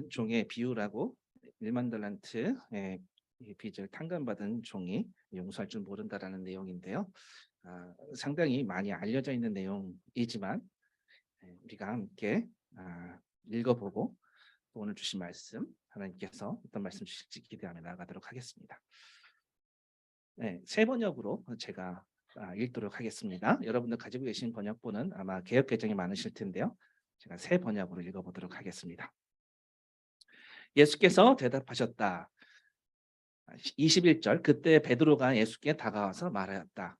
종의 비유라고 1만 달란트의 이 빚을 탕감받은 종이 용서할 줄 모른다라는 내용인데요. 상당히 많이 알려져 있는 내용이지만 우리가 함께 읽어보고 또 오늘 주신 말씀 하나님께서 어떤 말씀 주실지 기대하며 나아가도록 하겠습니다. 새 번역으로 제가 읽도록 하겠습니다. 여러분들 가지고 계신 번역본은 아마 개역 개정이 많으실 텐데요. 제가 새 번역으로 읽어보도록 하겠습니다. 예수께서 대답하셨다. 21절 그때 베드로가 예수께 다가와서 말하였다.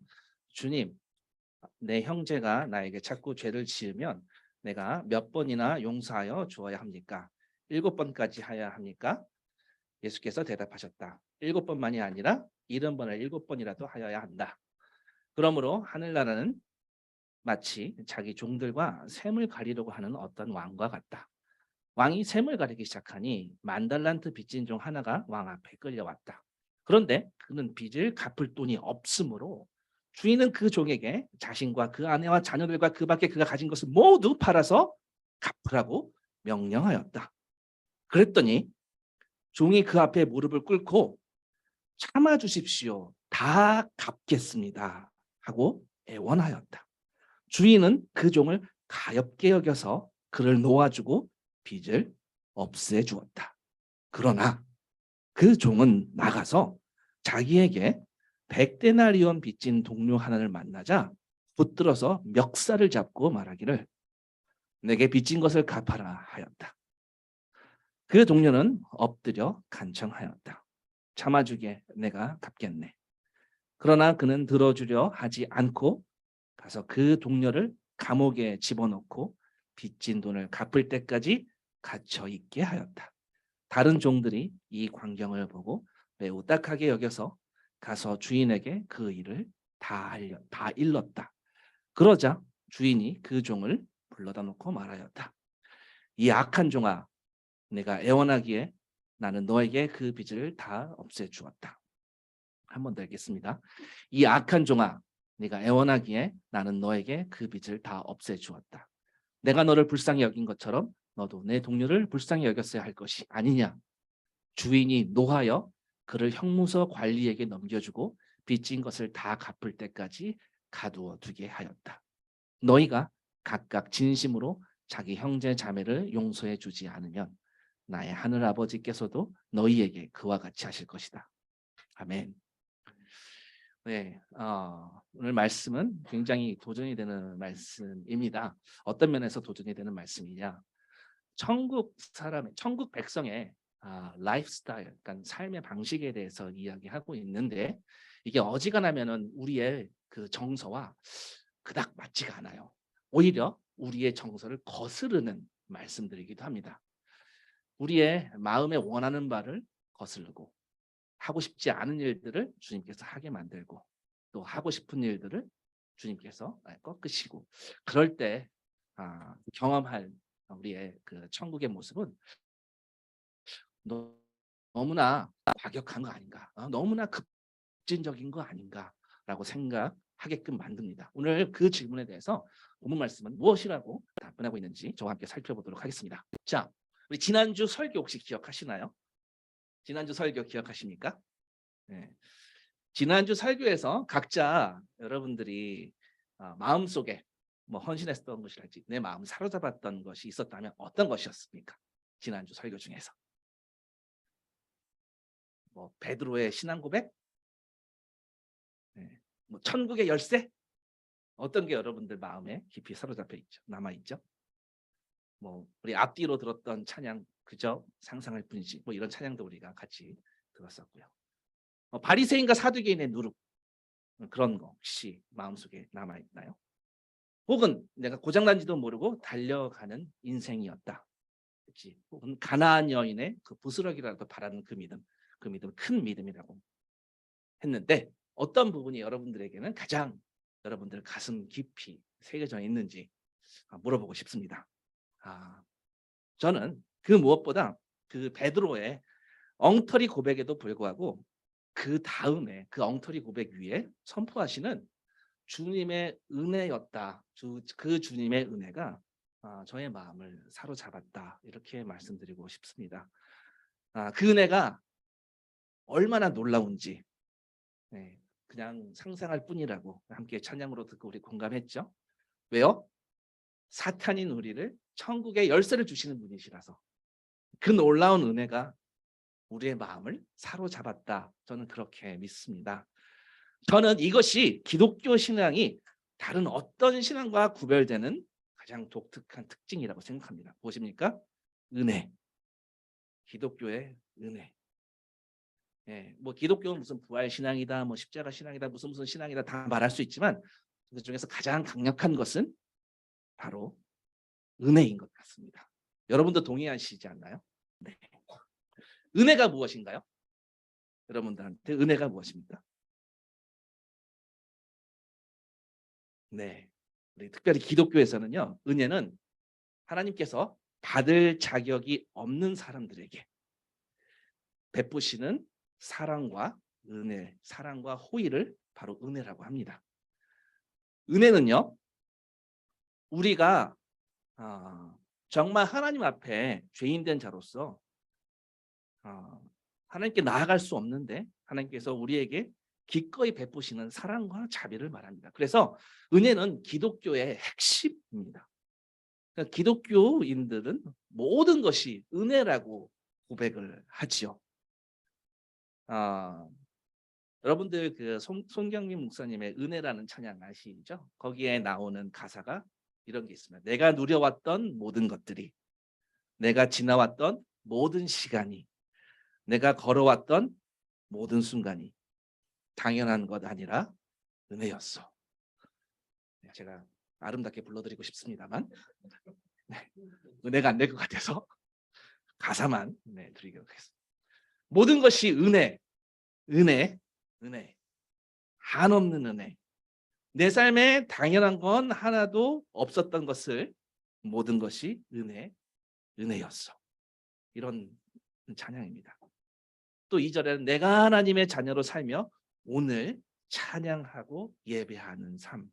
주님, 내 형제가 나에게 자꾸 죄를 지으면 내가 몇 번이나 용서하여 주어야 합니까? 7번까지 하여야 합니까? 예수께서 대답하셨다. 7번만이 아니라 70번을 7번이라도 하여야 한다. 그러므로 하늘나라는 마치 자기 종들과 셈을 가리려고 하는 어떤 왕과 같다. 왕이 셈을 가리기 시작하니 10,000달란트 빚진 종 하나가 왕 앞에 끌려왔다. 그런데 그는 빚을 갚을 돈이 없으므로 주인은 그 종에게 자신과 그 아내와 자녀들과 그 밖에 그가 가진 것을 모두 팔아서 갚으라고 명령하였다. 그랬더니 종이 그 앞에 무릎을 꿇고 참아 주십시오. 다 갚겠습니다. 하고 애원하였다. 주인은 그 종을 가엾게 여겨서 그를 놓아주고 빚을 없애주었다. 그러나 그 종은 나가서 자기에게 100데나리온 빚진 동료 하나를 만나자 붙들어서 멱살을 잡고 말하기를 내게 빚진 것을 갚아라 하였다. 그 동료는 엎드려 간청하였다. 참아주게 내가 갚겠네. 그러나 그는 들어주려 하지 않고 가서 그 동료를 감옥에 집어넣고 빚진 돈을 갚을 때까지 갇혀 있게 하였다. 다른 종들이 이 광경을 보고 매우 딱하게 여겨서 가서 주인에게 그 일을 다 일렀다. 그러자 주인이 그 종을 불러다 놓고 말하였다. 이 악한 종아, 내가 애원하기에 나는 너에게 그 빚을 다 없애주었다. 한 번 더 읽겠습니다. 이 악한 종아, 네가 애원하기에 나는 너에게 그 빚을 다 없애주었다. 내가 너를 불쌍히 여긴 것처럼 너도 내 동료를 불쌍히 여겼어야 할 것이 아니냐. 주인이 노하여 그를 형무소 관리에게 넘겨주고 빚진 것을 다 갚을 때까지 가두어 두게 하였다. 너희가 각각 진심으로 자기 형제 자매를 용서해 주지 않으면 나의 하늘 아버지께서도 너희에게 그와 같이 하실 것이다. 아멘. 네, 오늘 말씀은 굉장히 도전이 되는 말씀입니다. 어떤 면에서 도전이 되는 말씀이냐? 천국 백성의 라이프 스타일, 그러니까 삶의 방식에 대해서 이야기하고 있는데 이게 어지간하면은 우리의 그 정서와 그닥 맞지가 않아요. 오히려 우리의 정서를 거스르는 말씀들이기도 합니다. 우리의 마음에 원하는 바를 거스르고 하고 싶지 않은 일들을 주님께서 하게 만들고 또 하고 싶은 일들을 주님께서 꺾으시고 그럴 때 경험할 우리의 그 천국의 모습은 너무나 과격한 거 아닌가, 너무나 급진적인 거 아닌가라고 생각하게끔 만듭니다. 오늘 그 질문에 대해서 본문 말씀은 무엇이라고 답변하고 있는지 저와 함께 살펴보도록 하겠습니다. 자, 우리 지난주 설교 혹시 기억하시나요? 지난주 설교 기억하십니까? 네. 지난주 설교에서 각자 여러분들이 마음속에 뭐 헌신했던 것이랄지 내 마음 사로잡았던 것이 있었다면 어떤 것이었습니까? 지난주 설교 중에서 뭐 베드로의 신앙 고백, 뭐 천국의 열쇠, 어떤 게 여러분들 마음에 깊이 사로잡혀 있죠, 남아 있죠? 뭐 우리 앞뒤로 들었던 찬양 그저 상상할 뿐이지 뭐 이런 찬양도 우리가 같이 들었었고요. 바리새인과 사두개인의 누룩 그런 거 혹시 마음속에 남아 있나요? 혹은 내가 고장난지도 모르고 달려가는 인생이었다. 그렇지. 혹은 가나안 여인의 그 부스러기라도 바라는 그 믿음 큰 믿음이라고 했는데 어떤 부분이 여러분들에게는 가장 여러분들 가슴 깊이 새겨져 있는지 물어보고 싶습니다. 저는 그 무엇보다 그 베드로의 엉터리 고백에도 불구하고 그 다음에 그 엉터리 고백 위에 선포하시는 주님의 은혜였다. 그 주님의 은혜가 저의 마음을 사로잡았다. 이렇게 말씀드리고 싶습니다. 그 은혜가 얼마나 놀라운지 그냥 상상할 뿐이라고 함께 찬양으로 듣고 우리 공감했죠. 왜요? 사탄인 우리를 천국의 열쇠를 주시는 분이시라서 그 놀라운 은혜가 우리의 마음을 사로잡았다. 저는 그렇게 믿습니다. 저는 이것이 기독교 신앙이 다른 어떤 신앙과 구별되는 가장 독특한 특징이라고 생각합니다. 무엇입니까? 은혜. 기독교의 은혜. 뭐 기독교는 무슨 부활 신앙이다, 뭐 십자가 신앙이다, 무슨 신앙이다 다 말할 수 있지만 그 중에서 가장 강력한 것은 바로 은혜인 것 같습니다. 여러분도 동의하시지 않나요? 네. 은혜가 무엇인가요? 여러분들한테 은혜가 무엇입니까? 네. 특별히 기독교에서는요, 은혜는 하나님께서 받을 자격이 없는 사람들에게 베푸시는 사랑과 은혜, 사랑과 호의를 바로 은혜라고 합니다. 은혜는요, 우리가 정말 하나님 앞에 죄인된 자로서 하나님께 나아갈 수 없는데 하나님께서 우리에게 기꺼이 베푸시는 사랑과 자비를 말합니다. 그래서 은혜는 기독교의 핵심입니다. 그러니까 기독교인들은 모든 것이 은혜라고 고백을 하지요. 여러분들 그 손경민 목사님의 은혜라는 찬양 아시죠? 거기에 나오는 가사가 이런 게 있습니다. 내가 누려왔던 모든 것들이, 내가 지나왔던 모든 시간이, 내가 걸어왔던 모든 순간이 당연한 것 아니라 은혜였어. 제가 아름답게 불러드리고 싶습니다만 은혜가 안 될 것 같아서 가사만 드리도록 하겠습니다. 모든 것이 은혜, 은혜, 은혜, 한없는 은혜. 내 삶에 당연한 건 하나도 없었던 것을 모든 것이 은혜, 은혜였어. 이런 찬양입니다. 또 2절에는 내가 하나님의 자녀로 살며 오늘 찬양하고 예배하는 삶.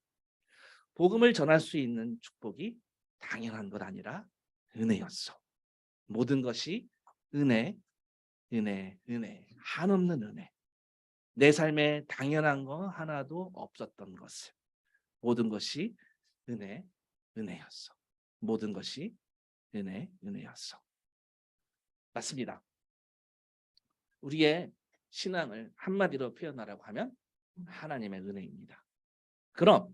복음을 전할 수 있는 축복이 당연한 것 아니라 은혜였어. 모든 것이 은혜, 은혜, 은혜, 한없는 은혜. 내 삶에 당연한 거 하나도 없었던 것을 모든 것이 은혜, 은혜였어. 모든 것이 은혜, 은혜였어. 맞습니다. 우리의 신앙을 한마디로 표현하라고 하면 하나님의 은혜입니다. 그럼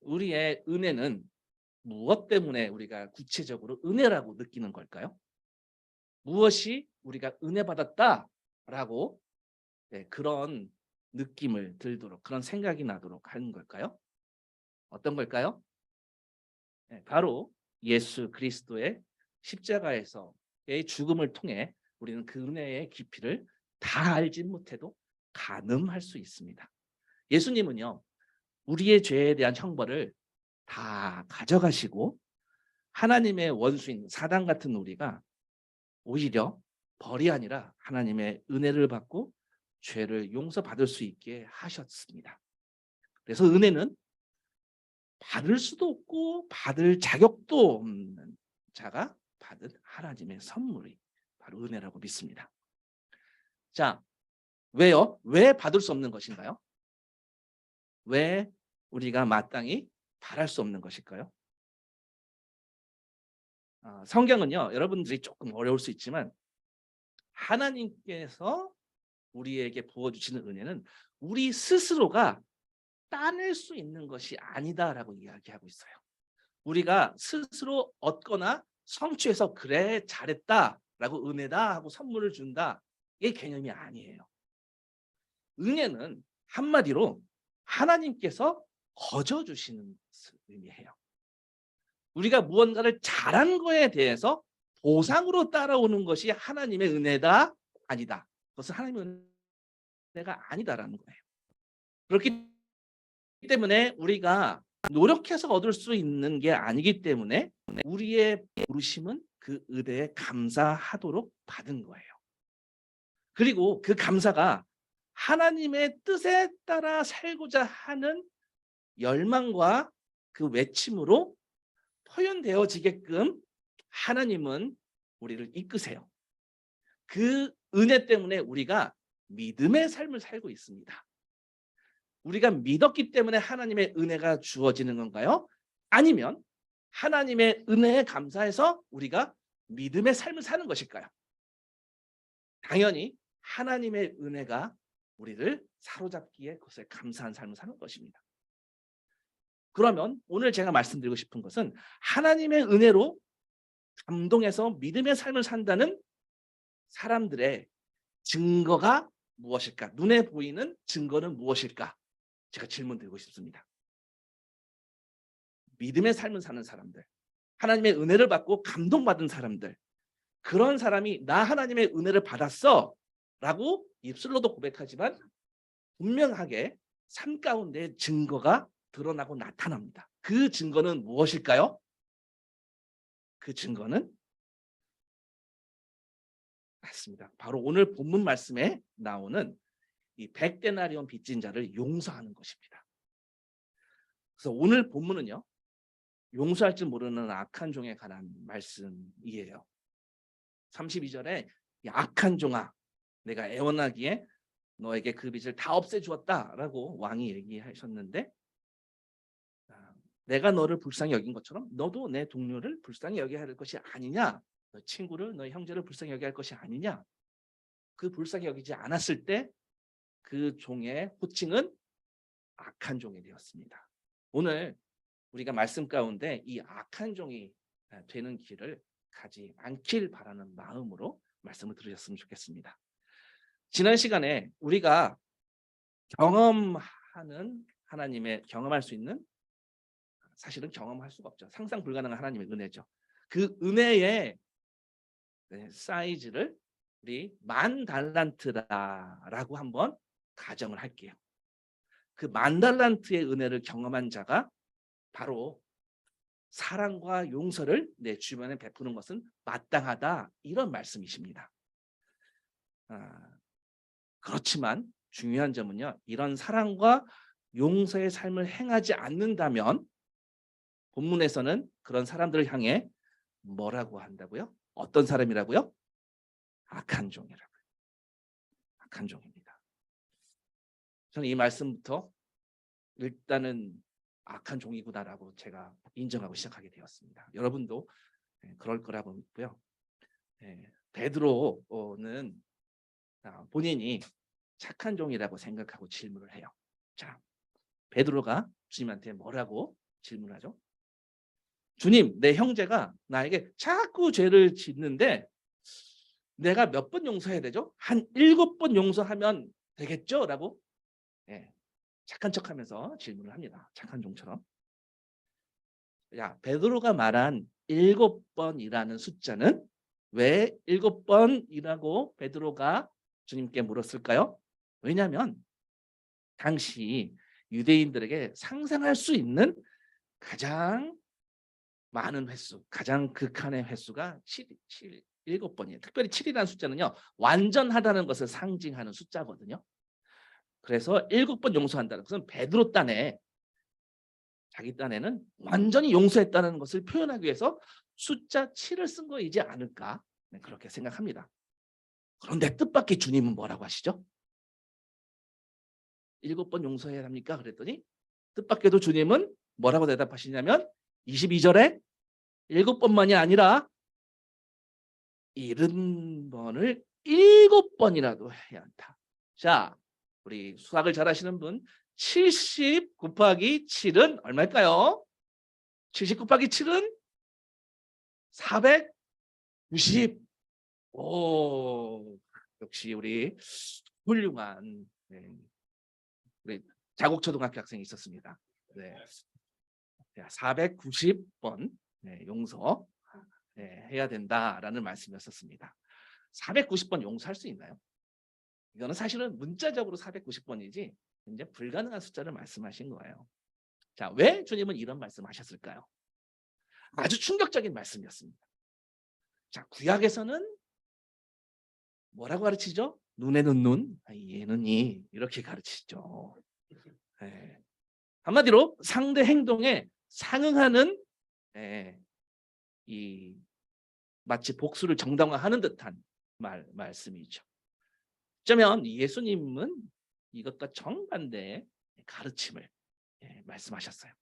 우리의 은혜는 무엇 때문에 우리가 구체적으로 은혜라고 느끼는 걸까요? 무엇이 우리가 은혜 받았다라고 그런 느낌을 들도록 그런 생각이 나도록 하는 걸까요? 어떤 걸까요? 바로 예수 그리스도의 십자가에서의 죽음을 통해 우리는 그 은혜의 깊이를 다 알지 못해도 가늠할 수 있습니다. 예수님은요, 우리의 죄에 대한 형벌을 다 가져가시고 하나님의 원수인 사단 같은 우리가 오히려 벌이 아니라 하나님의 은혜를 받고 죄를 용서받을 수 있게 하셨습니다. 그래서 은혜는 받을 수도 없고 받을 자격도 없는 자가 받은 하나님의 선물이 바로 은혜라고 믿습니다. 자, 왜요? 왜 받을 수 없는 것인가요? 왜 우리가 마땅히 바랄 수 없는 것일까요? 성경은요, 여러분들이 조금 어려울 수 있지만 하나님께서 우리에게 부어주시는 은혜는 우리 스스로가 따낼 수 있는 것이 아니다라고 이야기하고 있어요. 우리가 스스로 얻거나 성취해서 그래 잘했다라고 은혜다 하고 선물을 준다, 이게 개념이 아니에요. 은혜는 한마디로 하나님께서 거저 주시는 것을 의미해요. 우리가 무언가를 잘한 거에 대해서 보상으로 따라오는 것이 하나님의 은혜다 아니다. 그것은 하나님의 은혜가 아니다라는 거예요. 그렇기 때문에 우리가 노력해서 얻을 수 있는 게 아니기 때문에 우리의 부르심은 그 은혜에 감사하도록 받은 거예요. 그리고 그 감사가 하나님의 뜻에 따라 살고자 하는 열망과 그 외침으로 표현되어지게끔 하나님은 우리를 이끄세요. 그 은혜 때문에 우리가 믿음의 삶을 살고 있습니다. 우리가 믿었기 때문에 하나님의 은혜가 주어지는 건가요? 아니면 하나님의 은혜에 감사해서 우리가 믿음의 삶을 사는 것일까요? 당연히 하나님의 은혜가 우리를 사로잡기에 그것에 감사한 삶을 사는 것입니다. 그러면 오늘 제가 말씀드리고 싶은 것은 하나님의 은혜로 감동해서 믿음의 삶을 산다는 사람들의 증거가 무엇일까? 눈에 보이는 증거는 무엇일까? 제가 질문 드리고 싶습니다. 믿음의 삶을 사는 사람들, 하나님의 은혜를 받고 감동받은 사람들, 그런 사람이 나 하나님의 은혜를 받았어 라고 입술로도 고백하지만 분명하게 삶 가운데 증거가 드러나고 나타납니다. 그 증거는 무엇일까요? 그 증거는 맞습니다. 바로 오늘 본문 말씀에 나오는 이 100데나리온 빚진 자를 용서하는 것입니다. 그래서 오늘 본문은요, 용서할 줄 모르는 악한 종에 관한 말씀이에요. 32절에 이 악한 종아, 내가 애원하기에 너에게 그 빚을 다 없애주었다라고 왕이 얘기하셨는데, 내가 너를 불쌍히 여긴 것처럼 너도 내 동료를 불쌍히 여겨야 할 것이 아니냐, 너 친구를, 너 형제를 불쌍히 여겨야 할 것이 아니냐. 그 불쌍히 여기지 않았을 때 그 종의 호칭은 악한 종이 되었습니다. 오늘 우리가 말씀 가운데 이 악한 종이 되는 길을 가지 않길 바라는 마음으로 말씀을 들으셨으면 좋겠습니다. 지난 시간에 우리가 경험하는 하나님의 경험할 수 있는, 사실은 경험할 수가 없죠. 상상 불가능한 하나님의 은혜죠. 그 은혜의 사이즈를 우리 10,000달란트라고 한번 가정을 할게요. 그 10,000달란트의 은혜를 경험한 자가 바로 사랑과 용서를 내 주변에 베푸는 것은 마땅하다, 이런 말씀이십니다. 그렇지만 중요한 점은요, 이런 사랑과 용서의 삶을 행하지 않는다면 본문에서는 그런 사람들을 향해 뭐라고 한다고요? 어떤 사람이라고요? 악한 종이라고요. 악한 종입니다. 저는 이 말씀부터 일단은 악한 종이구나라고 제가 인정하고 시작하게 되었습니다. 여러분도 그럴 거라고 믿고요. 베드로는 본인이 착한 종이라고 생각하고 질문을 해요. 자, 베드로가 주님한테 뭐라고 질문하죠? 주님, 내 형제가 나에게 자꾸 죄를 짓는데 내가 몇 번 용서해야 되죠? 한 7번 용서하면 되겠죠? 라고 착한 척하면서 질문을 합니다. 착한 종처럼. 야, 베드로가 말한 7번이라는 숫자는 왜 7번이라고 베드로가 주님께 물었을까요? 왜냐하면 당시 유대인들에게 상상할 수 있는 가장 많은 횟수, 가장 극한의 횟수가 7번이에요. 특별히 7이라는 숫자는요, 완전하다는 것을 상징하는 숫자거든요. 그래서 7번 용서한다는 것은 베드로 딴에, 자기 딴에는 완전히 용서했다는 것을 표현하기 위해서 숫자 7을 쓴 거이지 않을까, 그렇게 생각합니다. 그런데 뜻밖의 주님은 뭐라고 하시죠? 7번 용서해야 합니까? 그랬더니 뜻밖에도 주님은 뭐라고 대답하시냐면 22절에 7번만이 아니라 70번을 7번이라도 해야 한다. 자, 우리 수학을 잘 하시는 분, 70 곱하기 7은 얼마일까요? 70 곱하기 7은 490. 오, 역시 우리 훌륭한 우리 자곡초등학교 학생이 있었습니다. 490번 용서 해야 된다라는 말씀이었습니다. 490번 용서할 수 있나요? 이거는 사실은 문자적으로 490번이지 이제 불가능한 숫자를 말씀하신 거예요. 자, 왜 주님은 이런 말씀하셨을까요? 아주 충격적인 말씀이었습니다. 자, 구약에서는 뭐라고 가르치죠? 눈에는 눈, 얘는 이, 이렇게 가르치죠. 한마디로 상대 행동에 상응하는 예, 이 마치 복수를 정당화하는 듯한 말씀이죠. 어쩌면 예수님은 이것과 정반대의 가르침을 말씀하셨어요.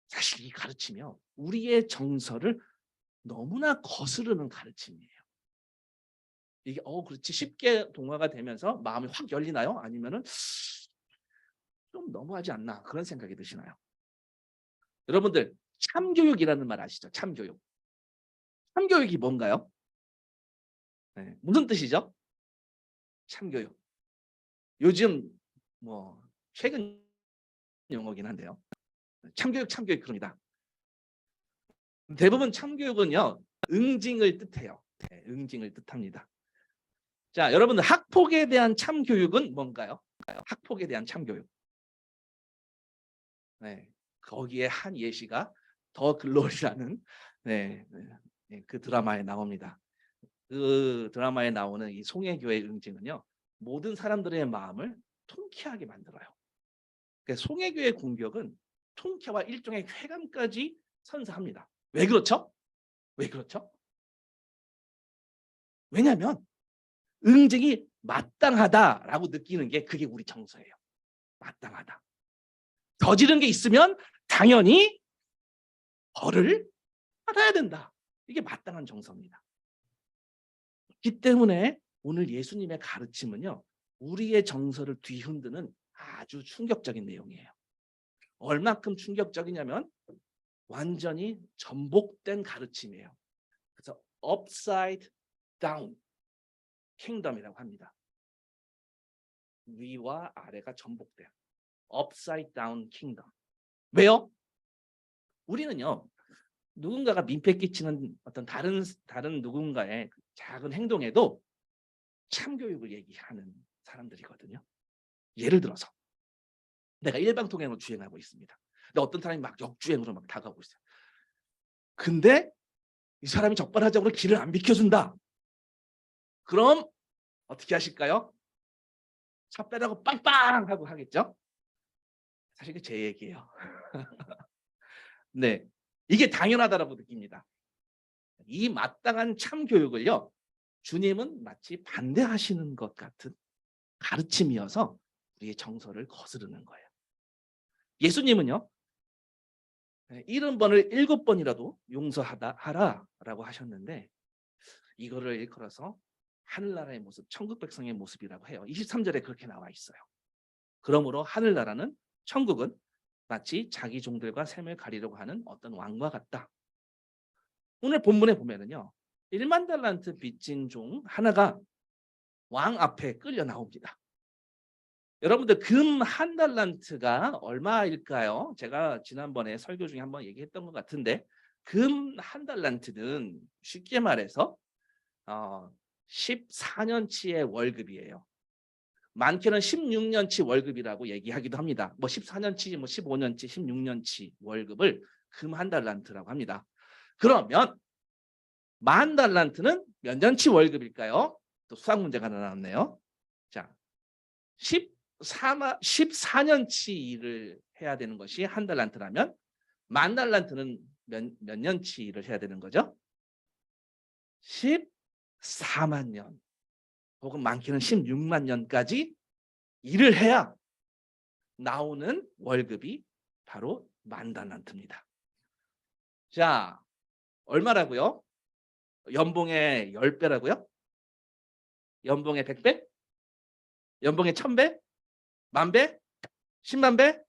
사실 이 가르침이요, 우리의 정서를 너무나 거스르는 가르침이에요. 이게 그렇지 쉽게 동화가 되면서 마음이 확 열리나요? 아니면은 좀 너무하지 않나 그런 생각이 드시나요? 여러분들 참교육이라는 말 아시죠? 참교육. 참교육이 뭔가요? 네, 무슨 뜻이죠? 참교육. 요즘 뭐 최근 용어긴 한데요. 참교육 그럽니다. 대부분 참교육은요, 응징을 뜻해요. 네, 응징을 뜻합니다. 자, 여러분들 학폭에 대한 참교육은 뭔가요? 학폭에 대한 참교육. 네, 거기에 한 예시가 더 글로리라는 그 드라마에 나옵니다. 그 드라마에 나오는 이 송혜교의 응징은요, 모든 사람들의 마음을 통쾌하게 만들어요. 그러니까 송혜교의 공격은 통쾌와 일종의 쾌감까지 선사합니다. 왜 그렇죠? 왜 그렇죠? 왜냐하면 응징이 마땅하다라고 느끼는 게 그게 우리 정서예요. 마땅하다. 저지른 게 있으면 당연히 벌을 받아야 된다. 이게 마땅한 정서입니다. 그렇기 때문에 오늘 예수님의 가르침은요, 우리의 정서를 뒤흔드는 아주 충격적인 내용이에요. 얼만큼 충격적이냐면 완전히 전복된 가르침이에요. 그래서 upside down 킹덤이라고 합니다. 위와 아래가 전복된 upside down 킹덤. 왜요? 우리는요, 누군가가 민폐 끼치는 어떤 다른 누군가의 작은 행동에도 참교육을 얘기하는 사람들이거든요. 예를 들어서 내가 일방통행으로 주행하고 있습니다. 근데 어떤 사람이 막 역주행으로 막 다가오고 있어요. 근데 이 사람이 적반하장으로 길을 안 비켜준다. 그럼 어떻게 하실까요? 차 빼라고 빵빵 하고 하겠죠? 사실 제 얘기예요. 네, 이게 당연하다라고 느낍니다. 이 마땅한 참교육을요, 주님은 마치 반대하시는 것 같은 가르침이어서 우리의 정서를 거스르는 거예요. 예수님은요, 70번을 7번이라도 용서하라라고 하셨는데 이거를 일컬어서 하늘나라의 모습, 천국 백성의 모습이라고 해요. 23절에 그렇게 나와 있어요. 그러므로 하늘나라는, 천국은 마치 자기 종들과 셈을 가리려고 하는 어떤 왕과 같다. 오늘 본문에 보면은요, 1만 달란트 빚진 종 하나가 왕 앞에 끌려 나옵니다. 여러분들 금 1달란트가 얼마일까요? 제가 지난번에 설교 중에 한번 얘기했던 것 같은데 금 1달란트는 쉽게 말해서 14년치의 월급이에요. 많게는 16년치 월급이라고 얘기하기도 합니다. 뭐 14년치, 뭐 15년치, 16년치 월급을 금 1달란트라고 합니다. 그러면 10,000달란트는 몇 년치 월급일까요? 또 수학 문제가 하나 나왔네요. 자, 14년치 일을 해야 되는 것이 1달란트라면 10,000달란트는 몇 년치 일을 해야 되는 거죠? 14만 년 혹은 많게는 16만 년까지 일을 해야 나오는 월급이 바로 10,000달란트입니다. 자, 얼마라고요? 연봉의 10배라고요? 연봉의 100배? 연봉의 1000배? 10,000배? 10만 배?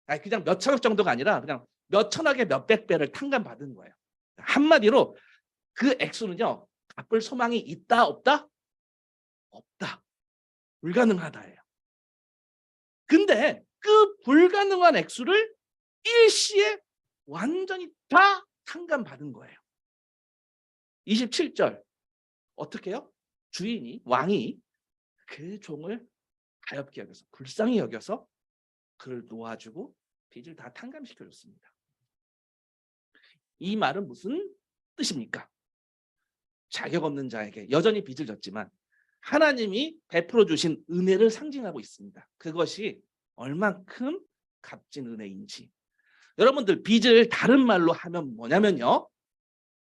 아니, 그냥 몇 천억 정도가 아니라 그냥 몇 천억에 몇백 배를 탕감받은 거예요. 한마디로 그 액수는요, 갚을 소망이 있다 없다? 없다. 불가능하다예요. 근데 그 불가능한 액수를 일시에 완전히 다 탕감받은 거예요. 27절 어떻게 해요? 주인이, 왕이 그 종을 가엾게 여겨서, 불쌍히 여겨서 그를 놓아주고 빚을 다 탕감시켜줬습니다. 이 말은 무슨 뜻입니까? 자격 없는 자에게 여전히 빚을 졌지만 하나님이 베풀어 주신 은혜를 상징하고 있습니다. 그것이 얼만큼 값진 은혜인지. 여러분들 빚을 다른 말로 하면 뭐냐면요,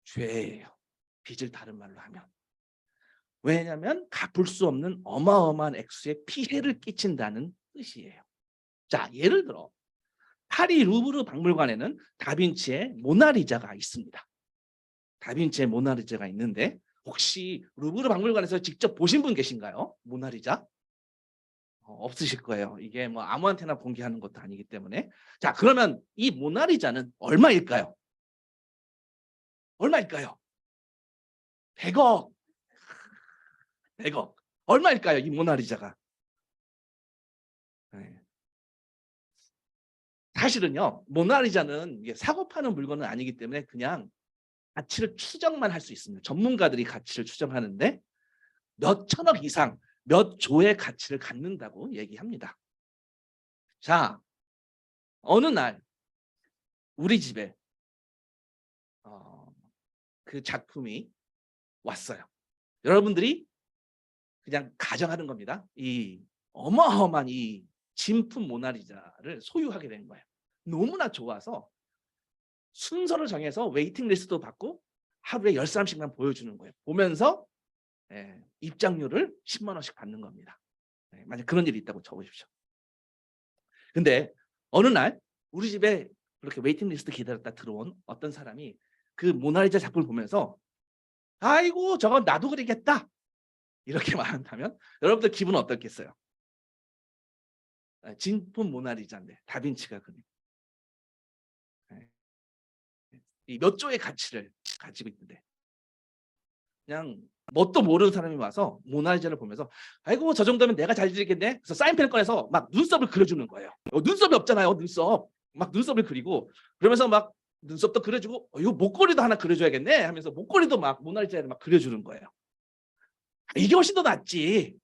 죄예요. 빚을 다른 말로 하면. 왜냐하면 갚을 수 없는 어마어마한 액수의 피해를 끼친다는 뜻이에요. 자, 예를 들어 파리 루브르 박물관에는 다빈치의 모나리자가 있습니다. 다빈치의 모나리자가 있는데 혹시 루브르 박물관에서 직접 보신 분 계신가요? 모나리자? 없으실 거예요. 이게 뭐 아무한테나 공개하는 것도 아니기 때문에. 자, 그러면 이 모나리자는 얼마일까요? 얼마일까요? 100억. 100억. 얼마일까요? 이 모나리자가. 네. 사실은요, 모나리자는 이게 사고 파는 물건은 아니기 때문에 그냥 가치를 추정만 할 수 있습니다. 전문가들이 가치를 추정하는데 몇 천억 이상, 몇 조의 가치를 갖는다고 얘기합니다. 자, 어느 날 우리 집에 그 작품이 왔어요. 여러분들이 그냥 가정하는 겁니다. 이 어마어마한 이 진품 모나리자를 소유하게 된 거예요. 너무나 좋아서 순서를 정해서 웨이팅 리스트도 받고 하루에 10사람씩만 보여주는 거예요. 보면서 입장료를 10만 원씩 받는 겁니다. 만약 그런 일이 있다고 쳐보십시오. 근데 어느 날 우리 집에 그렇게 웨이팅 리스트 기다렸다 들어온 어떤 사람이 그 모나리자 작품을 보면서 아이고 저건 나도 그리겠다 이렇게 말한다면 여러분들 기분은 어떻겠어요? 진품 모나리자인데 다빈치가 그린 이 몇 조의 가치를 가지고 있는데 그냥 뭣도 모르는 사람이 와서 모나리자를 보면서 아이고 저 정도면 내가 잘 그리겠네. 그래서 사인펜을 꺼내서 막 눈썹을 그려주는 거예요. 눈썹이 없잖아요. 눈썹. 막 눈썹을 그리고 그러면서 막 눈썹도 그려주고 이거 목걸이도 하나 그려줘야겠네 하면서 목걸이도 막 모나리자를 막 그려주는 거예요. 이게 훨씬 더 낫지.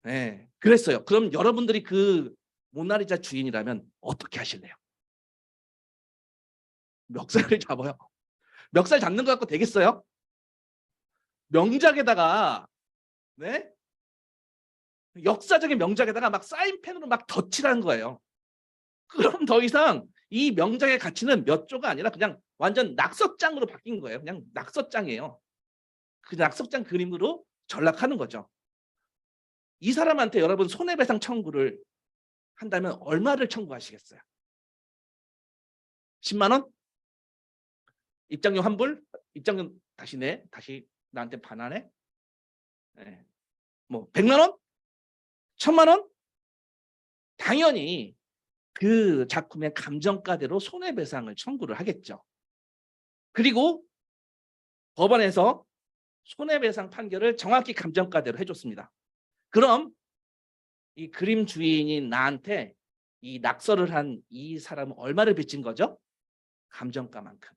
네, 그랬어요. 그럼 여러분들이 그 모나리자 주인이라면 어떻게 하실래요? 멱살을 잡아요. 멱살 잡는 것 갖고 되겠어요? 명작에다가 네? 역사적인 명작에다가 막 사인펜으로 막 덧칠한 거예요. 그럼 더 이상 이 명작의 가치는 몇 조가 아니라 그냥 완전 낙서장으로 바뀐 거예요. 그냥 낙서장이에요. 그 낙서장 그림으로 전락하는 거죠. 이 사람한테 여러분 손해배상 청구를 한다면 얼마를 청구하시겠어요? 10만 원? 입장료 환불? 입장료 다시 내? 다시 나한테 반환해? 네. 뭐 100만 원? 1000만 원? 당연히 그 작품의 감정가대로 손해배상을 청구를 하겠죠. 그리고 법원에서 손해배상 판결을 정확히 감정가대로 해줬습니다. 그럼 이 그림 주인이 나한테 이 낙서를 한 이 사람은 얼마를 빚진 거죠? 감정가만큼.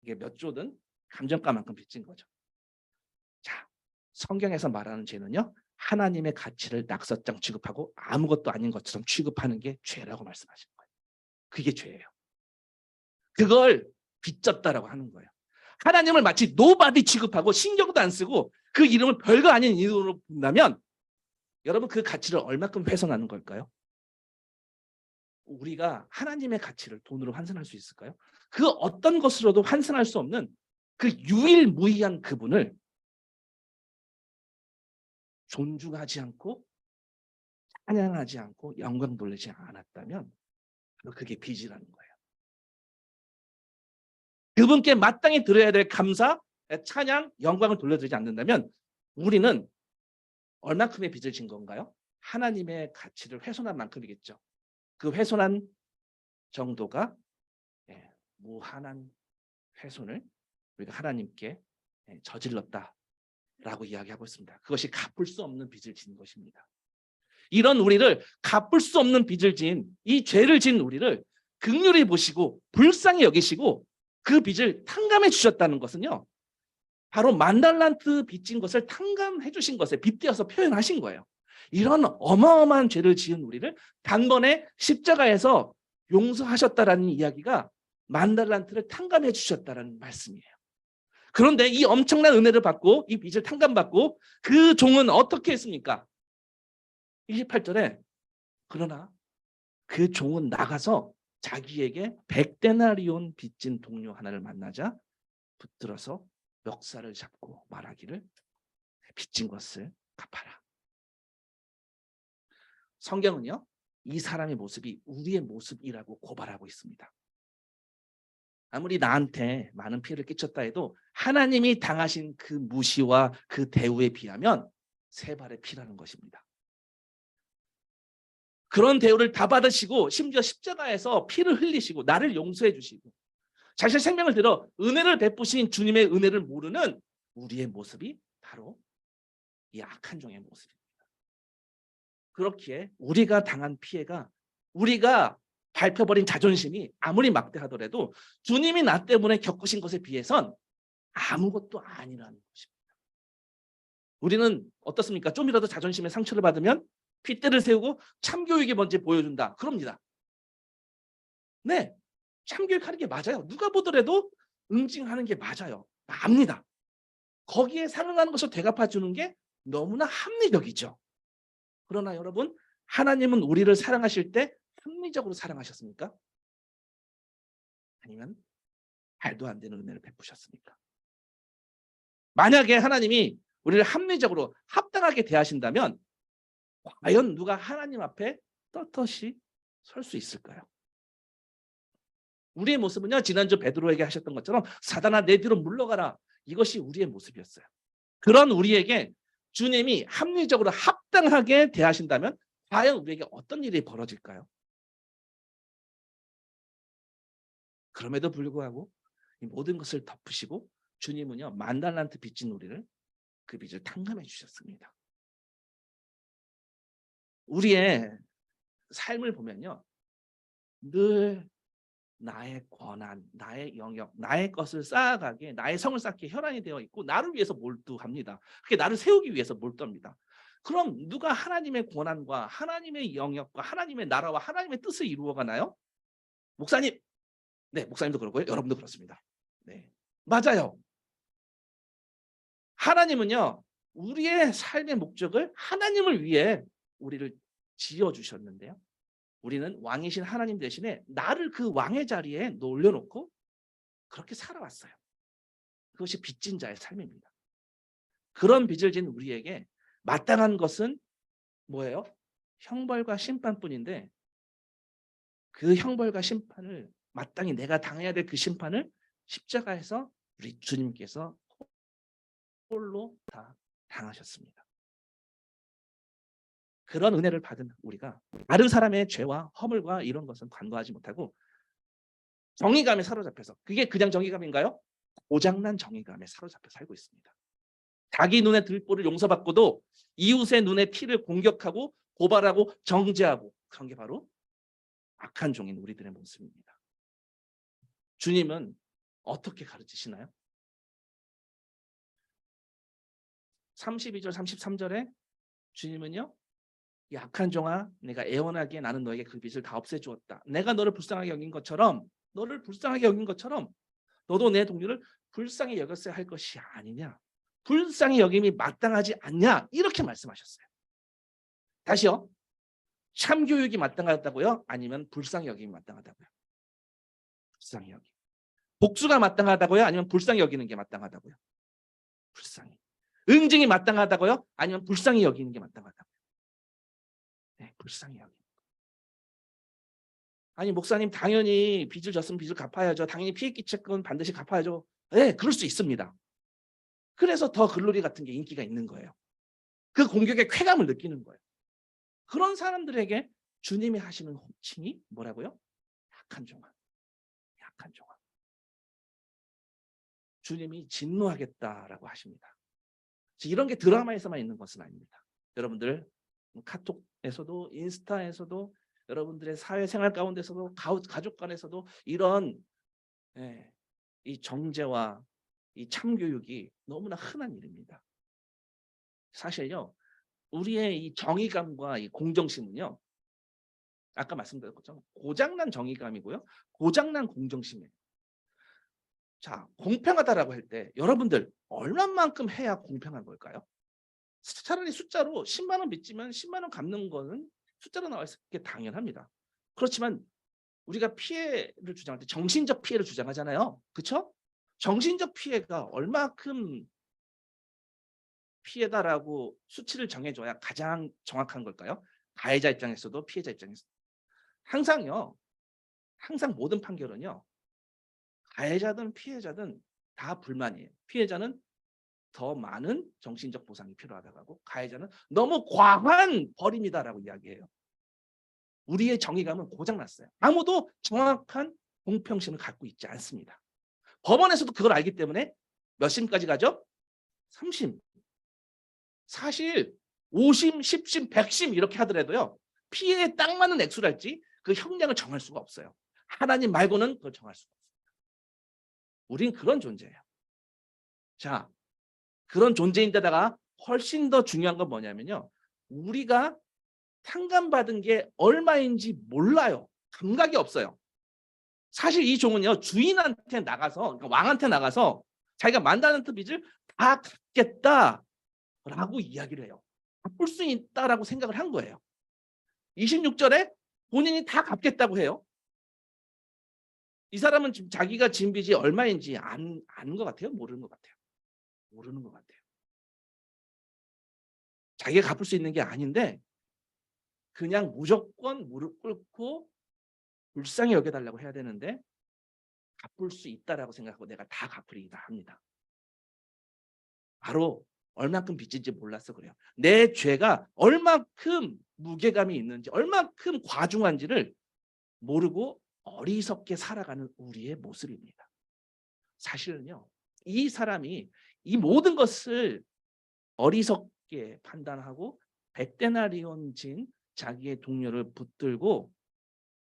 이게 몇 조든 감정가만큼 빚진 거죠. 자, 성경에서 말하는 죄는요, 하나님의 가치를 낙서장 취급하고 아무것도 아닌 것처럼 취급하는 게 죄라고 말씀하시는 거예요. 그게 죄예요. 그걸 빚졌다라고 하는 거예요. 하나님을 마치 노바디 취급하고 신경도 안 쓰고 그 이름을 별거 아닌 이름으로 본다면 여러분 그 가치를 얼마큼 훼손하는 걸까요? 우리가 하나님의 가치를 돈으로 환산할 수 있을까요? 그 어떤 것으로도 환산할 수 없는 그 유일무이한 그분을 존중하지 않고 찬양하지 않고 영광 돌리지 않았다면 그게 빚이라는 거예요. 그분께 마땅히 드려야 될 감사, 찬양, 영광을 돌려드리지 않는다면 우리는 얼마큼의 빚을 진 건가요? 하나님의 가치를 훼손한 만큼이겠죠. 그 훼손한 정도가 무한한 훼손을 우리가 하나님께 저질렀다라고 이야기하고 있습니다. 그것이 갚을 수 없는 빚을 진 것입니다. 이런 우리를 갚을 수 없는 빚을 진 이 죄를 진 우리를 긍휼히 보시고 불쌍히 여기시고 그 빚을 탕감해 주셨다는 것은요, 바로 10,000달란트 빚진 것을 탕감해 주신 것에 빗대어서 표현하신 거예요. 이런 어마어마한 죄를 지은 우리를 단번에 십자가에서 용서하셨다라는 이야기가 10,000달란트를 탕감해 주셨다라는 말씀이에요. 그런데 이 엄청난 은혜를 받고 이 빚을 탕감받고 그 종은 어떻게 했습니까? 28절에 그러나 그 종은 나가서 자기에게 100데나리온 빚진 동료 하나를 만나자 붙들어서 멱살을 잡고 말하기를 빚진 것을 갚아라. 성경은요, 이 사람의 모습이 우리의 모습이라고 고발하고 있습니다. 아무리 나한테 많은 피해를 끼쳤다 해도 하나님이 당하신 그 무시와 그 대우에 비하면 세 발의 피라는 것입니다. 그런 대우를 다 받으시고 심지어 십자가에서 피를 흘리시고 나를 용서해 주시고 자신의 생명을 들어 은혜를 베푸신 주님의 은혜를 모르는 우리의 모습이 바로 이 악한 종의 모습입니다. 그렇기에 우리가 당한 피해가, 우리가 밟혀버린 자존심이 아무리 막대하더라도 주님이 나 때문에 겪으신 것에 비해선 아무것도 아니라는 것입니다. 우리는 어떻습니까? 좀이라도 자존심에 상처를 받으면 핏대를 세우고 참교육이 뭔지 보여준다. 그럽니다. 네, 참교육하는 게 맞아요. 누가 보더라도 응징하는 게 맞아요. 압니다. 거기에 상응하는 것을 되갚아 주는 게 너무나 합리적이죠. 그러나 여러분, 하나님은 우리를 사랑하실 때 합리적으로 사랑하셨습니까? 아니면 말도 안 되는 은혜를 베푸셨습니까? 만약에 하나님이 우리를 합리적으로 합당하게 대하신다면 과연 누가 하나님 앞에 떳떳이 설 수 있을까요? 우리의 모습은요, 지난주 베드로에게 하셨던 것처럼 사단아 내 뒤로 물러가라. 이것이 우리의 모습이었어요. 그런 우리에게 주님이 합리적으로 합당하게 대하신다면 과연 우리에게 어떤 일이 벌어질까요? 그럼에도 불구하고 이 모든 것을 덮으시고 주님은요, 10,000달란트 빚진 우리를 그 빚을 탕감해 주셨습니다. 우리의 삶을 보면요, 늘 나의 권한, 나의 영역, 나의 것을 쌓아가기에, 나의 성을 쌓기에 혈안이 되어 있고 나를 위해서 몰두합니다. 그게 나를 세우기 위해서 몰두합니다. 그럼 누가 하나님의 권한과 하나님의 영역과 하나님의 나라와 하나님의 뜻을 이루어가나요? 목사님. 네, 목사님도 그렇고요. 여러분도 그렇습니다. 네, 맞아요. 하나님은요, 우리의 삶의 목적을 하나님을 위해 우리를 지어주셨는데요, 우리는 왕이신 하나님 대신에 나를 그 왕의 자리에 올려놓고 그렇게 살아왔어요. 그것이 빚진 자의 삶입니다. 그런 빚을 진 우리에게 마땅한 것은 뭐예요? 형벌과 심판뿐인데 그 형벌과 심판을 마땅히 내가 당해야 될 그 심판을 십자가에서 우리 주님께서 홀로 다 당하셨습니다. 그런 은혜를 받은 우리가 다른 사람의 죄와 허물과 이런 것은 간과하지 못하고 정의감에 사로잡혀서, 그게 그냥 정의감인가요? 고장난 정의감에 사로잡혀 살고 있습니다. 자기 눈에 들보를 용서받고도 이웃의 눈에 티를 공격하고 고발하고 정죄하고, 그런 게 바로 악한 종인 우리들의 모습입니다. 주님은 어떻게 가르치시나요? 32절 33절에 주님은요, 이 악한 종아, 내가 애원하기에 나는 너에게 그 빚을 다 없애주었다. 내가 너를 불쌍하게 여긴 것처럼, 너도 내 동료를 불쌍히 여겼어야 할 것이 아니냐, 불쌍히 여김이 마땅하지 않냐, 이렇게 말씀하셨어요. 다시요. 참교육이 마땅하다고요? 아니면 불쌍히 여김이 마땅하다고요? 불쌍히 여김. 복수가 마땅하다고요? 아니면 불쌍히 여기는 게 마땅하다고요? 불쌍히. 응징이 마땅하다고요? 아니면 불쌍히 여기는 게 마땅하다고요? 네, 불쌍히 여기. 아니 목사님, 당연히 빚을 졌으면 빚을 갚아야죠. 당연히 피해 끼쳤건 반드시 갚아야죠. 네, 그럴 수 있습니다. 그래서 더 글로리 같은 게 인기가 있는 거예요. 그 공격의 쾌감을 느끼는 거예요. 그런 사람들에게 주님이 하시는 호칭이 뭐라고요? 약한 종아. 약한 종아. 주님이 진노하겠다라고 하십니다. 이런 게 드라마에서만 있는 것은 아닙니다. 여러분들 카톡에서도 인스타에서도 여러분들의 사회생활 가운데서도 가족 간에서도 이런 이 정죄와 이 참교육이 너무나 흔한 일입니다. 사실요, 우리의 이 정의감과 이 공정심은요, 아까 말씀드린 것처럼 고장난 정의감이고요, 고장난 공정심이에요. 자, 공평하다라고 할 때 여러분들 얼마만큼 해야 공평한 걸까요? 차라리 숫자로 10만 원 빚지면 10만 원 갚는 거는 숫자로 나와 있을 게 당연합니다. 그렇지만 우리가 피해를 주장할 때 정신적 피해를 주장하잖아요. 그렇죠? 정신적 피해가 얼마큼 피해다라고 수치를 정해줘야 가장 정확한 걸까요? 가해자 입장에서도 피해자 입장에서도. 항상요. 항상 모든 판결은요. 가해자든 피해자든 다 불만이에요. 피해자는 더 많은 정신적 보상이 필요하다고 하고 가해자는 너무 과한 벌임이다라고 이야기해요. 우리의 정의감은 고장났어요. 아무도 정확한 공평심을 갖고 있지 않습니다. 법원에서도 그걸 알기 때문에 몇 심까지 가죠? 3심. 사실 5심, 10심, 100심 이렇게 하더라도요. 피해에 딱 맞는 액수랄지 그 형량을 정할 수가 없어요. 하나님 말고는 그걸 정할 수가 없어요. 우린 그런 존재예요. 자, 그런 존재인데다가 훨씬 더 중요한 건 뭐냐면요. 우리가 상감받은 게 얼마인지 몰라요. 감각이 없어요. 사실 이 종은요. 주인한테 나가서 그러니까 왕한테 나가서 자기가 만달란트 빚을 다 갚겠다라고 이야기를 해요. 갚을 수 있다라고 생각을 한 거예요. 26절에 본인이 다 갚겠다고 해요. 이 사람은 지금 자기가 진 빚이 얼마인지 아는 것 같아요? 모르는 것 같아요? 모르는 것 같아요. 자기가 갚을 수 있는 게 아닌데 그냥 무조건 무릎 꿇고 불쌍히 여겨달라고 해야 되는데 갚을 수 있다라고 생각하고 내가 다 갚으리이다 합니다. 바로 얼마큼 빚진지 몰라서 그래요. 내 죄가 얼마큼 무게감이 있는지 얼마큼 과중한지를 모르고 어리석게 살아가는 우리의 모습입니다. 사실은요. 이 사람이 이 모든 것을 어리석게 판단하고 100데나리온 진 자기의 동료를 붙들고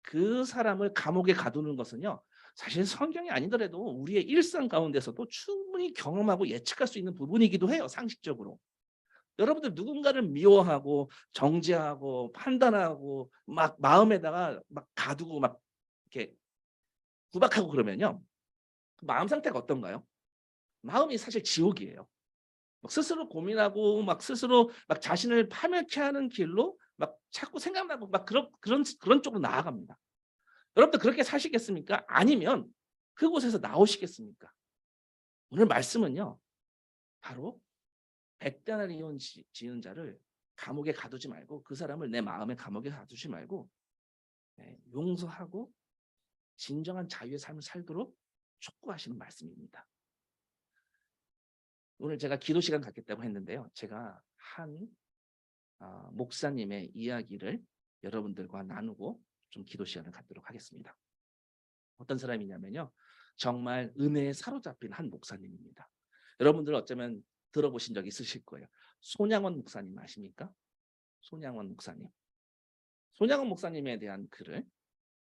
그 사람을 감옥에 가두는 것은요. 사실 성경이 아니더라도 우리의 일상 가운데서도 충분히 경험하고 예측할 수 있는 부분이기도 해요. 상식적으로. 여러분들 누군가를 미워하고 정죄하고 판단하고 막 마음에다가 막 가두고 막 이렇게 구박하고 그러면요. 그 마음 상태가 어떤가요? 마음이 사실 지옥이에요. 막 스스로 고민하고 막 스스로 막 자신을 파멸케 하는 길로 막 자꾸 생각나고 막 그런 쪽으로 나아갑니다. 여러분들 그렇게 사시겠습니까? 아니면 그곳에서 나오시겠습니까? 오늘 말씀은요. 바로 100데나리온 지은 자를 감옥에 가두지 말고 그 사람을 내 마음의 감옥에 가두지 말고 용서하고 진정한 자유의 삶을 살도록 촉구하시는 말씀입니다. 오늘 제가 기도 시간 갖겠다고 했는데요. 제가 한 목사님의 이야기를 여러분들과 나누고 좀 기도 시간을 갖도록 하겠습니다. 어떤 사람이냐면요. 정말 은혜에 사로잡힌 한 목사님입니다. 여러분들 어쩌면 들어보신 적 있으실 거예요. 손양원 목사님 아십니까? 손양원 목사님. 손양원 목사님에 대한 글을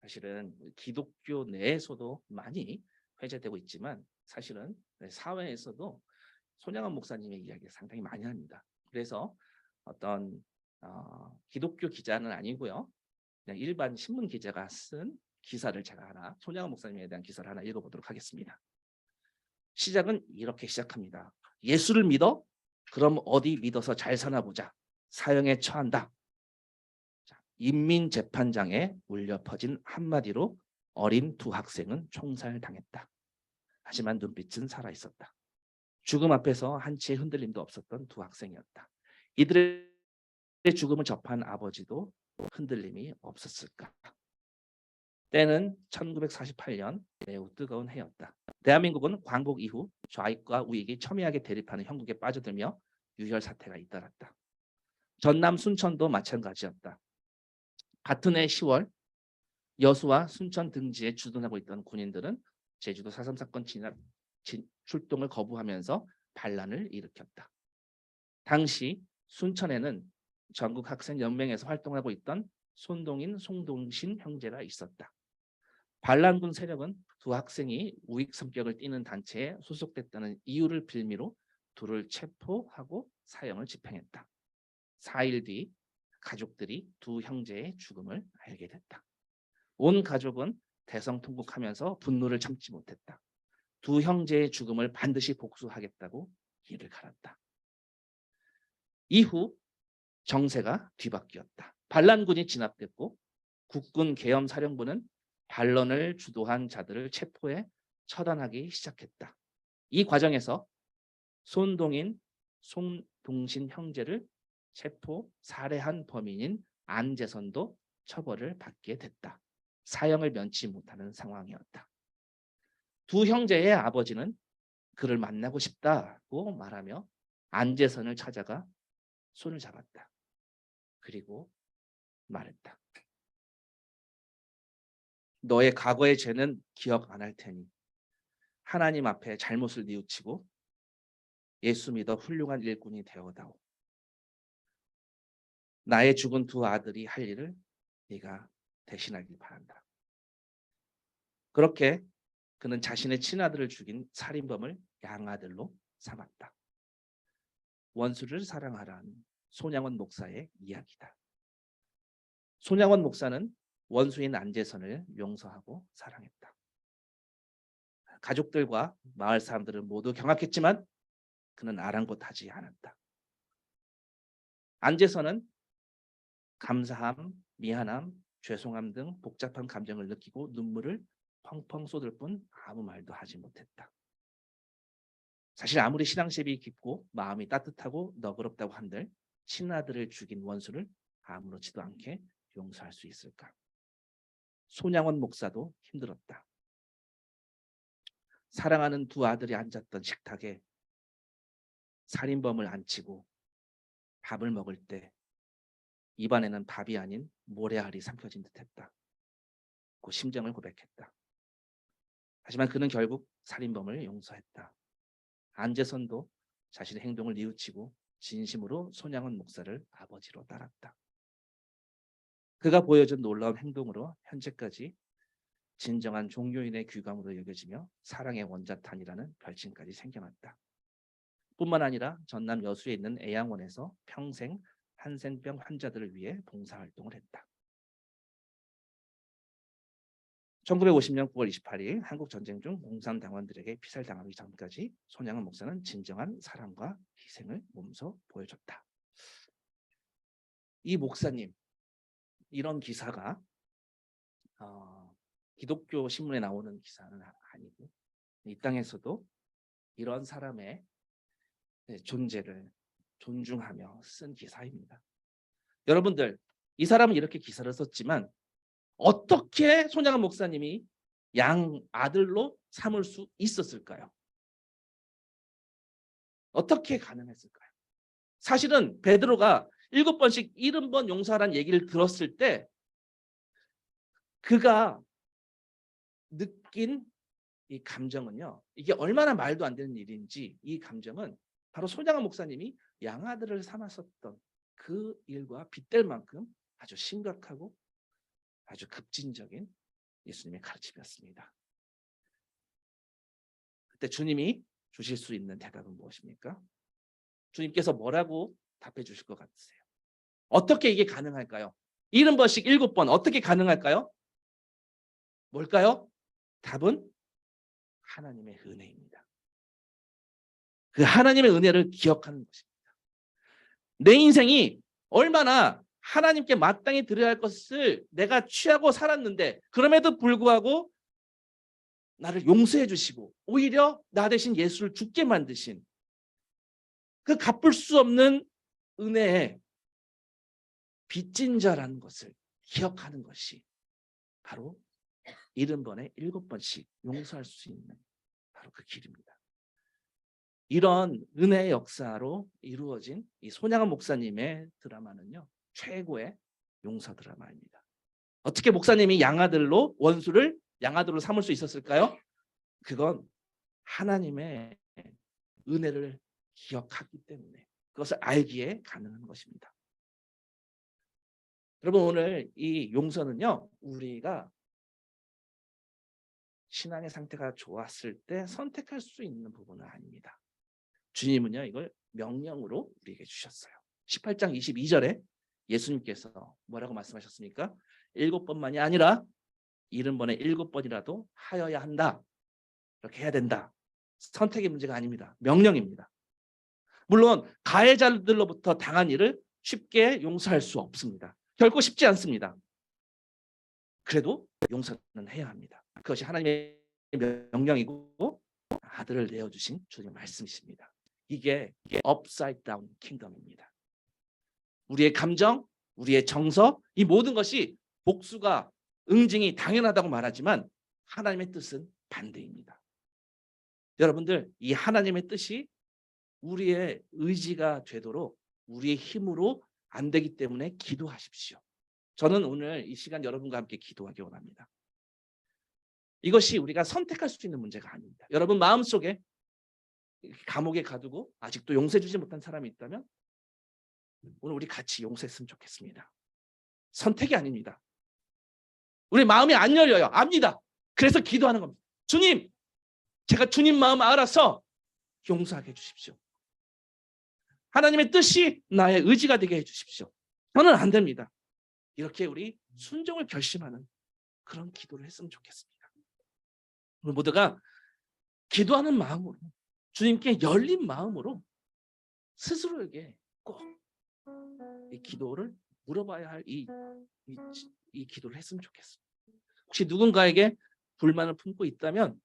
사실은 기독교 내에서도 많이 회자되고 있지만 사실은 사회에서도 손양원 목사님의 이야기를 상당히 많이 합니다. 그래서 어떤 기독교 기자는 아니고요. 그냥 일반 신문 기자가 쓴 기사를 제가 하나 손양원 목사님에 대한 기사를 하나 읽어보도록 하겠습니다. 시작은 이렇게 시작합니다. 예수를 믿어? 그럼 어디 믿어서 잘 사나 보자. 사형에 처한다. 인민재판장에 울려 퍼진 한마디로 어린 두 학생은 총살당했다. 하지만 눈빛은 살아있었다. 죽음 앞에서 한치의 흔들림도 없었던 두 학생이었다. 이들의 죽음을 접한 아버지도 흔들림이 없었을까? 때는 1948년 매우 뜨거운 해였다. 대한민국은 광복 이후 좌익과 우익이 첨예하게 대립하는 형국에 빠져들며 유혈 사태가 잇따랐다. 전남 순천도 마찬가지였다. 같은 해 10월 여수와 순천 등지에 주둔하고 있던 군인들은 제주도 4.3 사건 출동을 거부하면서 반란을 일으켰다. 당시 순천에는 전국학생연맹에서 활동하고 있던 손동인, 송동신 형제가 있었다. 반란군 세력은 두 학생이 우익 성격을 띠는 단체에 소속됐다는 이유를 빌미로 둘을 체포하고 사형을 집행했다. 4일 뒤 가족들이 두 형제의 죽음을 알게 됐다. 온 가족은 대성통곡하면서 분노를 참지 못했다. 두 형제의 죽음을 반드시 복수하겠다고 이를 갈았다. 이후 정세가 뒤바뀌었다. 반란군이 진압됐고 국군 계엄사령부는 반론을 주도한 자들을 체포해 처단하기 시작했다. 이 과정에서 손동인, 손동신 형제를 체포, 살해한 범인인 안재선도 처벌을 받게 됐다. 사형을 면치 못하는 상황이었다. 두 형제의 아버지는 그를 만나고 싶다고 말하며 안재선을 찾아가 손을 잡았다. 그리고 말했다. 너의 과거의 죄는 기억 안 할 테니 하나님 앞에 잘못을 뉘우치고 예수 믿어 훌륭한 일꾼이 되어다오. 나의 죽은 두 아들이 할 일을 네가 대신하길 바란다. 그렇게 그는 자신의 친아들을 죽인 살인범을 양아들로 삼았다. 원수를 사랑하라는 손양원 목사의 이야기다. 손양원 목사는 원수인 안재선을 용서하고 사랑했다. 가족들과 마을 사람들은 모두 경악했지만 그는 아랑곳하지 않았다. 안재선은 감사함, 미안함, 죄송함 등 복잡한 감정을 느끼고 눈물을 펑펑 쏟을 뿐 아무 말도 하지 못했다. 사실 아무리 신앙심이 깊고 마음이 따뜻하고 너그럽다고 한들 친아들을 죽인 원수를 아무렇지도 않게 용서할 수 있을까? 손양원 목사도 힘들었다. 사랑하는 두 아들이 앉았던 식탁에 살인범을 앉히고 밥을 먹을 때 입안에는 밥이 아닌 모래알이 삼켜진 듯했다. 그 심정을 고백했다. 하지만 그는 결국 살인범을 용서했다. 안재선도 자신의 행동을 뉘우치고 진심으로 손양원 목사를 아버지로 따랐다. 그가 보여준 놀라운 행동으로 현재까지 진정한 종교인의 귀감으로 여겨지며 사랑의 원자탄이라는 별칭까지 생겨났다. 뿐만 아니라 전남 여수에 있는 애양원에서 평생 한센병 환자들을 위해 봉사활동을 했다. 1950년 9월 28일 한국전쟁 중 공산당원들에게 피살당하기 전까지 손양원 목사는 진정한 사랑과 희생을 몸소 보여줬다. 이 목사님, 이런 기사가 기독교 신문에 나오는 기사는 아니고 이 땅에서도 이런 사람의 존재를 존중하며 쓴 기사입니다. 여러분들, 이 사람은 이렇게 기사를 썼지만 어떻게 손양원 목사님이 양 아들로 삼을 수 있었을까요? 어떻게 가능했을까요? 사실은 베드로가 7번씩 70번 용서하라는 얘기를 들었을 때 그가 느낀 이 감정은요, 이게 얼마나 말도 안 되는 일인지, 이 감정은 바로 손양원 목사님이 양아들을 삼았었던 그 일과 빗댈 만큼 아주 심각하고 아주 급진적인 예수님의 가르침이었습니다. 그때 주님이 주실 수 있는 대답은 무엇입니까? 주님께서 뭐라고 답해 주실 것 같으세요? 어떻게 이게 가능할까요? 70번씩 7번 어떻게 가능할까요? 뭘까요? 답은 하나님의 은혜입니다. 그 하나님의 은혜를 기억하는 것입니다. 내 인생이 얼마나 하나님께 마땅히 드려야 할 것을 내가 취하고 살았는데 그럼에도 불구하고 나를 용서해 주시고 오히려 나 대신 예수를 죽게 만드신 그 갚을 수 없는 은혜의 빚진 자라는 것을 기억하는 것이 바로 70번에 7번씩 용서할 수 있는 바로 그 길입니다. 이런 은혜의 역사로 이루어진 이 손양원 목사님의 드라마는요, 최고의 용서 드라마입니다. 어떻게 목사님이 양아들로 원수를 양아들로 삼을 수 있었을까요? 그건 하나님의 은혜를 기억하기 때문에 그것을 알기에 가능한 것입니다. 여러분, 오늘 이 용서는요, 우리가 신앙의 상태가 좋았을 때 선택할 수 있는 부분은 아닙니다. 주님은요, 이걸 명령으로 우리에게 주셨어요. 18장 22절에 예수님께서 뭐라고 말씀하셨습니까? 7번만이 아니라 70번에 7번이라도 하여야 한다. 이렇게 해야 된다. 선택의 문제가 아닙니다. 명령입니다. 물론 가해자들로부터 당한 일을 쉽게 용서할 수 없습니다. 결코 쉽지 않습니다. 그래도 용서는 해야 합니다. 그것이 하나님의 명령이고 아들을 내어주신 주님의 말씀이십니다. 이게 업사이드 다운 킹덤입니다. 우리의 감정, 우리의 정서, 이 모든 것이 복수가 응징이 당연하다고 말하지만 하나님의 뜻은 반대입니다. 여러분들, 이 하나님의 뜻이 우리의 의지가 되도록 우리의 힘으로 안 되기 때문에 기도하십시오. 저는 오늘 이 시간 여러분과 함께 기도하기 원합니다. 이것이 우리가 선택할 수 있는 문제가 아닙니다. 여러분 마음속에 감옥에 가두고 아직도 용서해 주지 못한 사람이 있다면 오늘 우리 같이 용서했으면 좋겠습니다. 선택이 아닙니다. 우리 마음이 안 열려요. 압니다. 그래서 기도하는 겁니다. 주님, 제가 주님 마음 알아서 용서하게 해주십시오. 하나님의 뜻이 나의 의지가 되게 해주십시오. 저는 안 됩니다. 이렇게 우리 순종을 결심하는 그런 기도를 했으면 좋겠습니다. 오늘 모두가 기도하는 마음으로, 주님께 열린 마음으로 스스로에게 꼭 이 기도를 물어봐야 할 이 기도를 했으면 좋겠습니다. 혹시 누군가에게 불만을 품고 있다면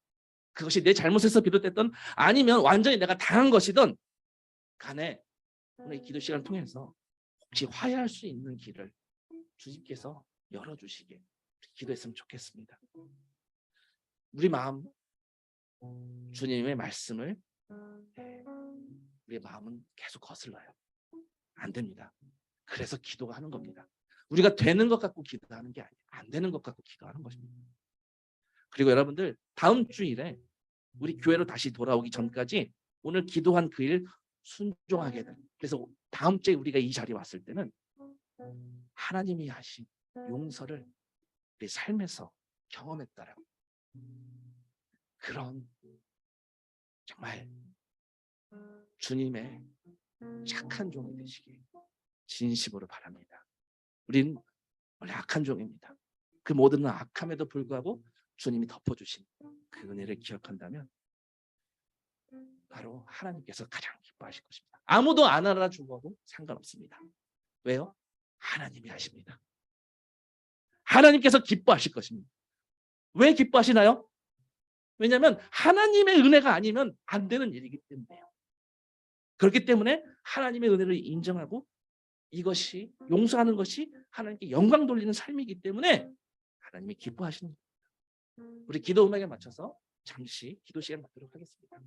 그것이 내 잘못에서 비롯됐던 아니면 완전히 내가 당한 것이든 간에 오늘 이 기도 시간을 통해서 혹시 화해할 수 있는 길을 주님께서 열어주시게 기도했으면 좋겠습니다. 우리 마음, 주님의 말씀을 우리의 마음은 계속 거슬러요. 안 됩니다. 그래서 기도가 하는 겁니다. 우리가 되는 것 갖고 기도하는 게 아니에요. 안 되는 것 갖고 기도하는 것입니다. 그리고 여러분들 다음 주일에 우리 교회로 다시 돌아오기 전까지 오늘 기도한 그 일 순종하게 돼. 그래서 다음 주에 우리가 이 자리에 왔을 때는 하나님이 하신 용서를 우리 삶에서 경험했다라고 그런 정말 주님의 착한 종이 되시길 진심으로 바랍니다. 우리는 원래 악한 종입니다. 그 모든 악함에도 불구하고 주님이 덮어주신 그 은혜를 기억한다면 바로 하나님께서 가장 기뻐하실 것입니다. 아무도 안 알아주고도 상관없습니다. 왜요? 하나님이 하십니다. 하나님께서 기뻐하실 것입니다. 왜 기뻐하시나요? 왜냐하면 하나님의 은혜가 아니면 안 되는 일이기 때문에요. 그렇기 때문에 하나님의 은혜를 인정하고 이것이 용서하는 것이 하나님께 영광 돌리는 삶이기 때문에 하나님이 기뻐하시는 겁니다. 우리 기도 음악에 맞춰서 잠시 기도 시간 갖도록 하겠습니다.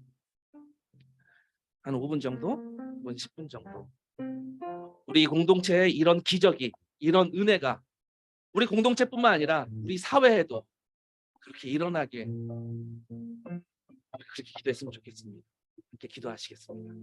한 5분 정도, 5분 10분 정도. 우리 공동체에 이런 기적이, 이런 은혜가 우리 공동체뿐만 아니라 우리 사회에도 그렇게 일어나게 그렇게 기도했으면 좋겠습니다. 함께 기도하시겠습니다.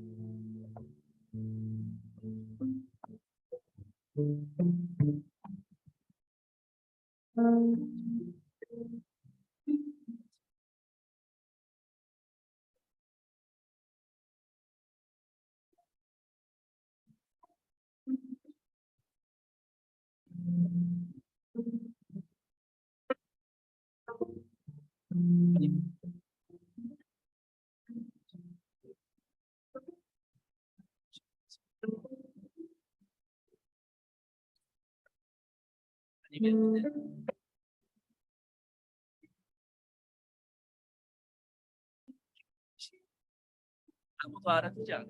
아무도 알아듣지 않아.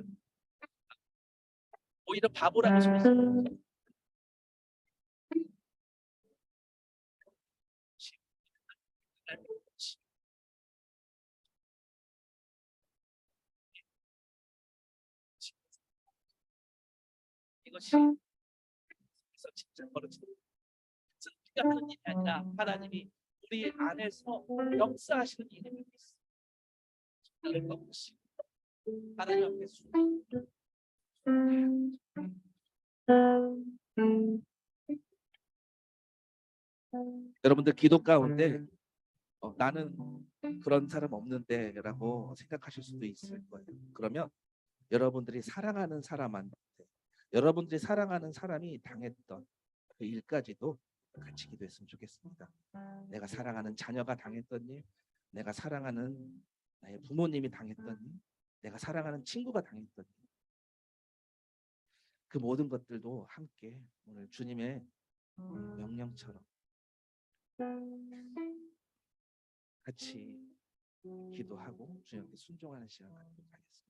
오히려 바보라고 소리쳐요. 이것이 그래서 진짜 벌어지는 우리 같은 일이 아니라 하나님이 우리 안에서 역사하시는 일이 있어. 나를 꺾으시 하나님 앞에 여러분들 기도 가운데 나는 그런 사람 없는데라고 생각하실 수도 있을 거예요. 그러면 여러분들이 사랑하는 사람한테 여러분들이 사랑하는 사람이 당했던 그 일까지도 같이 기도했으면 좋겠습니다. 내가 사랑하는 자녀가 당했던 일, 내가 사랑하는 나의 부모님이 당했던 일, 내가 사랑하는 친구가 당했던 일, 그 모든 것들도 함께 오늘 주님의 명령처럼 같이 기도하고 주님께 순종하는 시간 갖도록 하겠습니다.